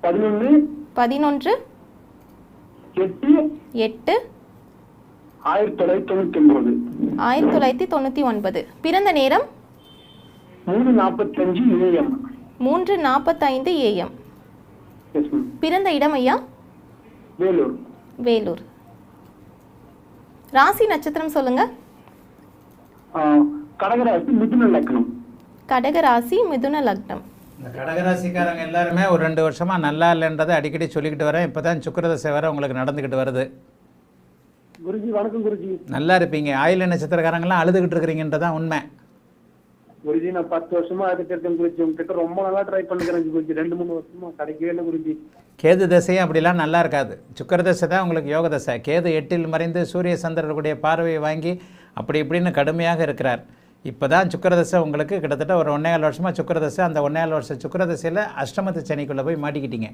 11 11 8 8 1999. 1999. பிறந்த நேரம் 3:45 AM. 3:45 AM. Yes ma'am. பிறந்த இடம் ஐயா? வேலூர். வேலூர். ராசி நட்சத்திரம் சொல்லுங்க. கடகராசி மிதுன லக்னம். கடகராசி மிதுன லக்னம். இந்த கடகராசிக்காரங்க எல்லாருமே ஒரு 2 வருஷமாக நல்லா இல்லைன்றதை அடிக்கடி சொல்லிக்கிட்டு வரேன். இப்போ தான் சுக்கிரதசை வேறு உங்களுக்கு நடந்துக்கிட்டு வருது. குருஜி வணக்கம் குருஜி. நல்லா இருப்பீங்க. ஆயில நட்சத்திரக்காரங்களாம் அழுதுகிட்டு இருக்கிறீங்கன்றதான் உண்மை. குருஜி நான் 10 வருஷமா அதுக்கு இருக்கேன் குருஜி. உங்ககிட்ட ரொம்ப நல்லா ட்ரை பண்ணிக்கிறேன் குருஜி. 2-3 வருஷமா கிடைக்கவே இல்லை குருஜி. கேது தசையும் அப்படிலாம் நல்லா இருக்காது. சுக்கிரதசை தான் உங்களுக்கு யோக தசை. கேது 8இல் மறைந்து சூரிய சந்திரனுடைய பார்வையை வாங்கி அப்படி இப்படின்னு கடுமையாக இருக்கிறார். இப்போ தான் சுக்கிரதசை உங்களுக்கு கிட்டத்தட்ட ஒரு 1.25 வருஷமாக சுக்கிரதசை. அந்த 1.25 வருஷம் சுக்கிரதசையில் அஷ்டமத்து சனிக்குள்ளே போய் மாட்டிக்கிட்டீங்க.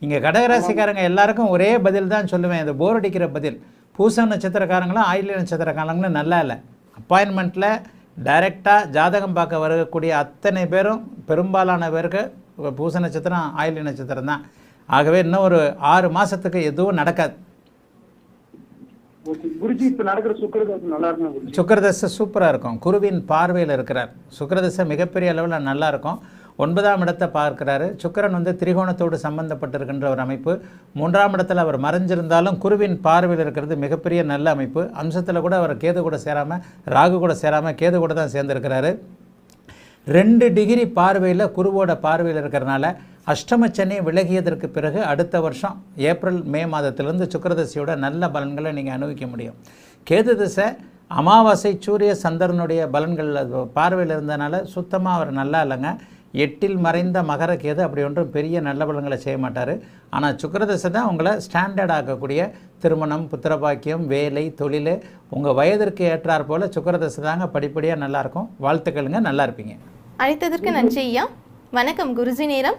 இங்கே கடகராசிக்காரங்க எல்லாருக்கும் ஒரே பதில் தான் சொல்லுவேன். இது போர் அடிக்கிற பதில். பூச நட்சத்திரக்காரங்களும் ஆயில்ய நட்சத்திரக்காரங்களும் நல்லா இல்லை. அப்பாயின்மெண்ட்டில் டைரெக்டாக ஜாதகம் பார்க்க வரக்கூடிய அத்தனை பேரும் பெரும்பாலான பேருக்கு பூச நட்சத்திரம் ஆயில்ய நட்சத்திரம் தான். ஆகவே இன்னும் ஒரு 6 மாதத்துக்கு எதுவும் நடக்காது. குருஜி இப்ப நடக்கிற சுக்கிரதசை நல்லா இருக்கும் குருஜி. சுக்கிரதசை சூப்பராக இருக்கும். குருவின் பார்வையில் இருக்கிறார். சுக்கிரதசை மிகப்பெரிய அளவில் நல்லா இருக்கும். 9ஆம் இடத்தை பார்க்கிறாரு. சுக்கிரன் திரிகோணத்தோடு சம்பந்தப்பட்டிருக்கின்ற ஒரு அமைப்பு. 3ஆம் இடத்துல அவர் மறைஞ்சிருந்தாலும் குருவின் பார்வையில் இருக்கிறது மிகப்பெரிய நல்ல அமைப்பு. அம்சத்தில் கூட அவர் கேது கூட சேராமல், ராகு கூட சேராமல், கேது கூட தான் சேர்ந்துருக்கிறாரு. 2 டிகிரி பார்வையில் குருவோட பார்வையில் இருக்கிறனால அஷ்டமச்சனி விலகியதற்கு பிறகு அடுத்த வருஷம் ஏப்ரல் மே மாதத்திலிருந்து சுக்கிரதசையோட நல்ல பலன்களை நீங்கள் அனுபவிக்க முடியும். கேது திசை அமாவாசை சூரிய சந்திரனுடைய பலன்கள் பார்வையில் இருந்தனால சுத்தமாக அவர் நல்லா இல்லைங்க. 8இல் மறைந்த மகர கேது அப்படி ஒன்றும் பெரிய நல்ல பலன்களை செய்ய மாட்டார். ஆனால் சுக்கிரதசை தான் உங்களை ஸ்டாண்டர்ட் ஆக்கக்கூடிய திருமணம், புத்திரபாக்கியம், வேலை, தொழில், உங்கள் வயதிற்கு ஏற்றார் போல் சுக்கிரதசை தாங்க படிப்படியாக நல்லாயிருக்கும். வாழ்த்துக்களுங்க, நல்லா இருப்பீங்க. அழைத்ததற்கு நன்றி ஐயா. வணக்கம் குருஜி நேரம்.